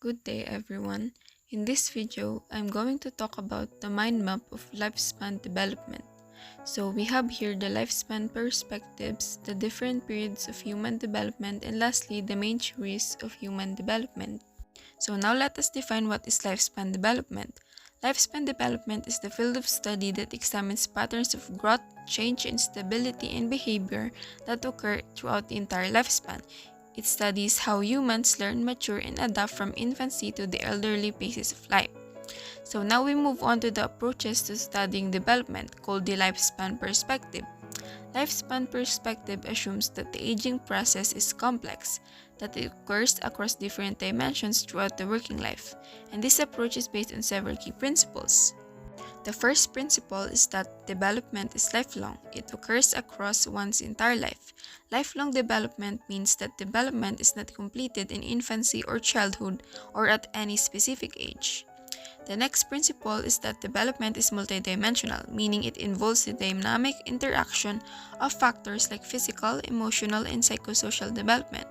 Good day everyone. In this video, I'm going to talk about the mind map of lifespan development. So we have here the lifespan perspectives, the different periods of human development, and lastly, the main theories of human development. So now let us define what is lifespan development. Lifespan development is the field of study that examines patterns of growth, change, and stability in behavior that occur throughout the entire lifespan. It studies how humans learn, mature, and adapt from infancy to the elderly phases of life. So now we move on to the approaches to studying development called the lifespan perspective. Lifespan perspective assumes that the aging process is complex, that it occurs across different dimensions throughout the working life, and this approach is based on several key principles. The first principle is that development is lifelong. It occurs across one's entire life. Lifelong development means that development is not completed in infancy or childhood or at any specific age. The next principle is that development is multidimensional, meaning it involves the dynamic interaction of factors like physical, emotional, and psychosocial development.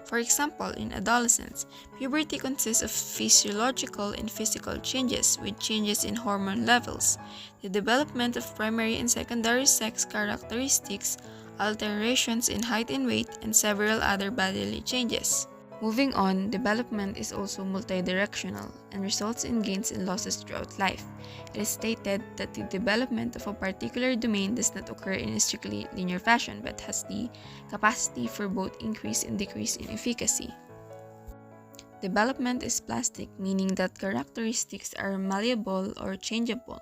For example, in adolescence, puberty consists of physiological and physical changes with changes in hormone levels, the development of primary and secondary sex characteristics, alterations in height and weight, and several other bodily changes. Moving on, development is also multidirectional and results in gains and losses throughout life. It is stated that the development of a particular domain does not occur in a strictly linear fashion but has the capacity for both increase and decrease in efficacy. Development is plastic, meaning that characteristics are malleable or changeable.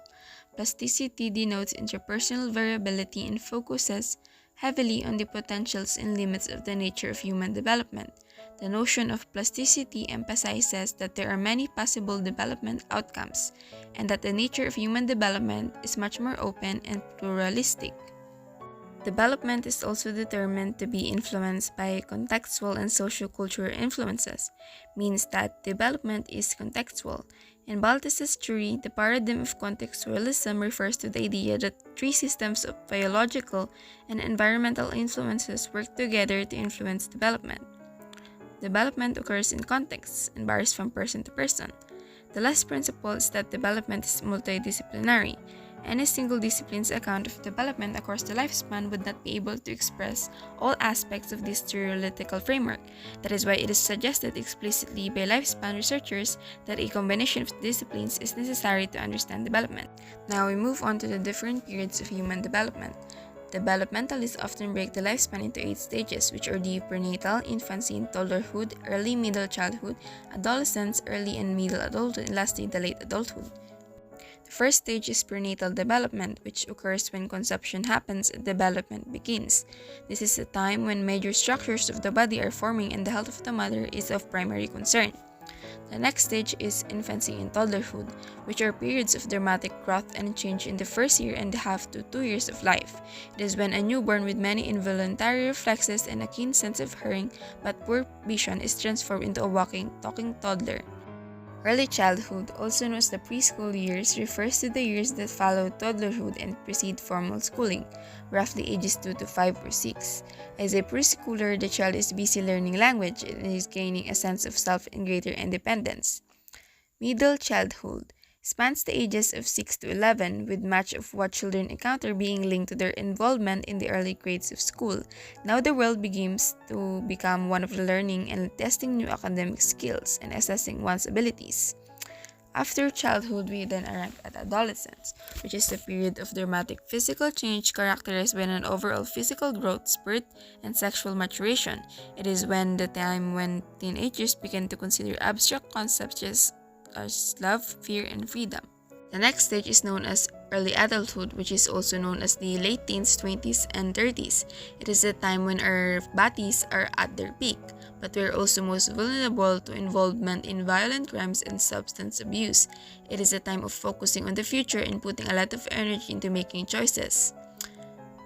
Plasticity denotes interpersonal variability and focuses heavily on the potentials and limits of the nature of human development. The notion of plasticity emphasizes that there are many possible development outcomes, and that the nature of human development is much more open and pluralistic. Development is also determined to be influenced by contextual and sociocultural influences, means that development is contextual. In Baltus's theory, the paradigm of contextualism refers to the idea that three systems of biological and environmental influences work together to influence development. Development occurs in contexts and varies from person to person. The last principle is that development is multidisciplinary. Any single discipline's account of development across the lifespan would not be able to express all aspects of this theoretical framework. That is why it is suggested explicitly by lifespan researchers that a combination of disciplines is necessary to understand development. Now we move on to the different periods of human development. Developmentalists often break the lifespan into 8 stages, which are the prenatal, infancy and toddlerhood, early middle childhood, adolescence, early and middle adulthood, and lastly the late adulthood. The first stage is prenatal development, which occurs when conception happens and development begins. This is a time when major structures of the body are forming and the health of the mother is of primary concern. The next stage is infancy and toddlerhood, which are periods of dramatic growth and change in the first year and a half to 2 years of life. It is when a newborn with many involuntary reflexes and a keen sense of hearing but poor vision is transformed into a walking, talking toddler. Early childhood, also known as the preschool years, refers to the years that follow toddlerhood and precede formal schooling, roughly ages 2 to 5 or 6. As a preschooler, the child is busy learning language and is gaining a sense of self and greater independence. Middle childhood spans the ages of 6 to 11, with much of what children encounter being linked to their involvement in the early grades of school. Now the world begins to become one of learning and testing new academic skills and assessing one's abilities. After childhood, we then arrive at adolescence, which is a period of dramatic physical change characterized by an overall physical growth spurt and sexual maturation. It is the time when teenagers begin to consider abstract concepts as love, fear, and freedom. The next stage is known as early adulthood, which is also known as the late teens, 20s, and 30s. It is the time when our bodies are at their peak, but we are also most vulnerable to involvement in violent crimes and substance abuse. It is a time of focusing on the future and putting a lot of energy into making choices.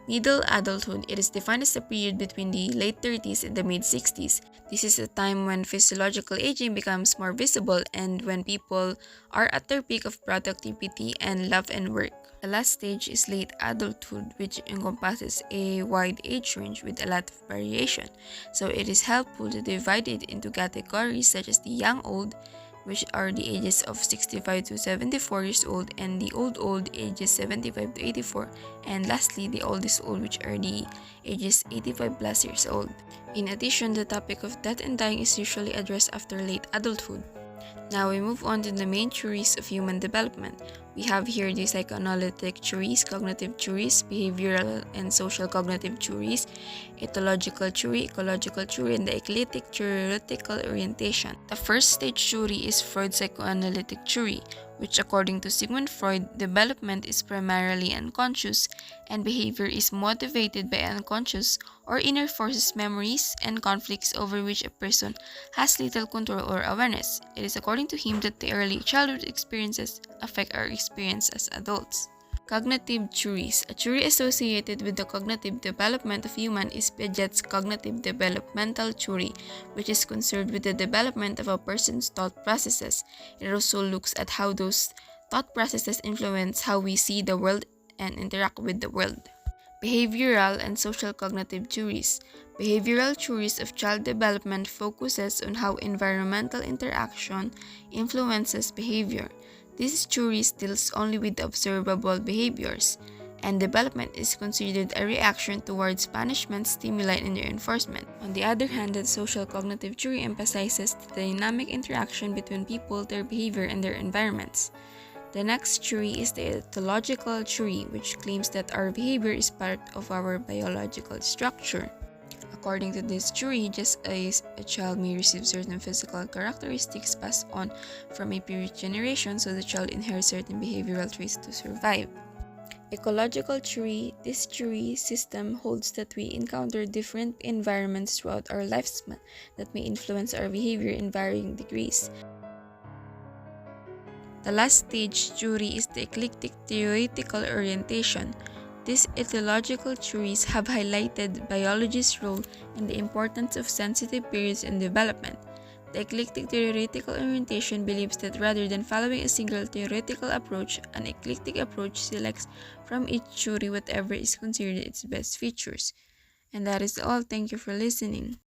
Middle adulthood, it is defined as the period between the late 30s and the mid-60s. This is a time when physiological aging becomes more visible and when people are at their peak of productivity and love and work. The last stage is late adulthood, which encompasses a wide age range with a lot of variation. So it is helpful to divide it into categories such as the young old, which are the ages of 65 to 74 years old, and the old ages 75 to 84, and lastly the oldest old, which are the ages 85 plus years old. In addition, the topic of death and dying is usually addressed after late adulthood. Now we move on to the main theories of human development. We have here the psychoanalytic theories, cognitive theories, behavioral and social cognitive theories, ethological theory, ecological theory, and the eclectic theoretical orientation. The first stage theory is Freud's psychoanalytic theory, which according to Sigmund Freud, development is primarily unconscious and behavior is motivated by unconscious or inner forces, memories, and conflicts over which a person has little control or awareness. It is according to him that the early childhood experiences affect our experience as adults. Cognitive theories. A theory associated with the cognitive development of human is Piaget's cognitive developmental theory, which is concerned with the development of a person's thought processes. It also looks at how those thought processes influence how we see the world and interact with the world. Behavioral and social cognitive theories. Behavioral theories of child development focuses on how environmental interaction influences behavior. This theory deals only with observable behaviors, and development is considered a reaction towards punishment, stimuli, and reinforcement. On the other hand, the social cognitive theory emphasizes the dynamic interaction between people, their behavior, and their environments. The next theory is the ethological theory, which claims that our behavior is part of our biological structure. According to this theory, just as a child may receive certain physical characteristics passed on from a previous generation, so the child inherits certain behavioral traits to survive. Ecological theory. This theory system holds that we encounter different environments throughout our lifespan that may influence our behavior in varying degrees. The last stage theory is the eclectic theoretical orientation. These ethological theories have highlighted biology's role and the importance of sensitive periods in development. The eclectic theoretical orientation believes that rather than following a single theoretical approach, an eclectic approach selects from each theory whatever is considered its best features. And that is all. Thank you for listening.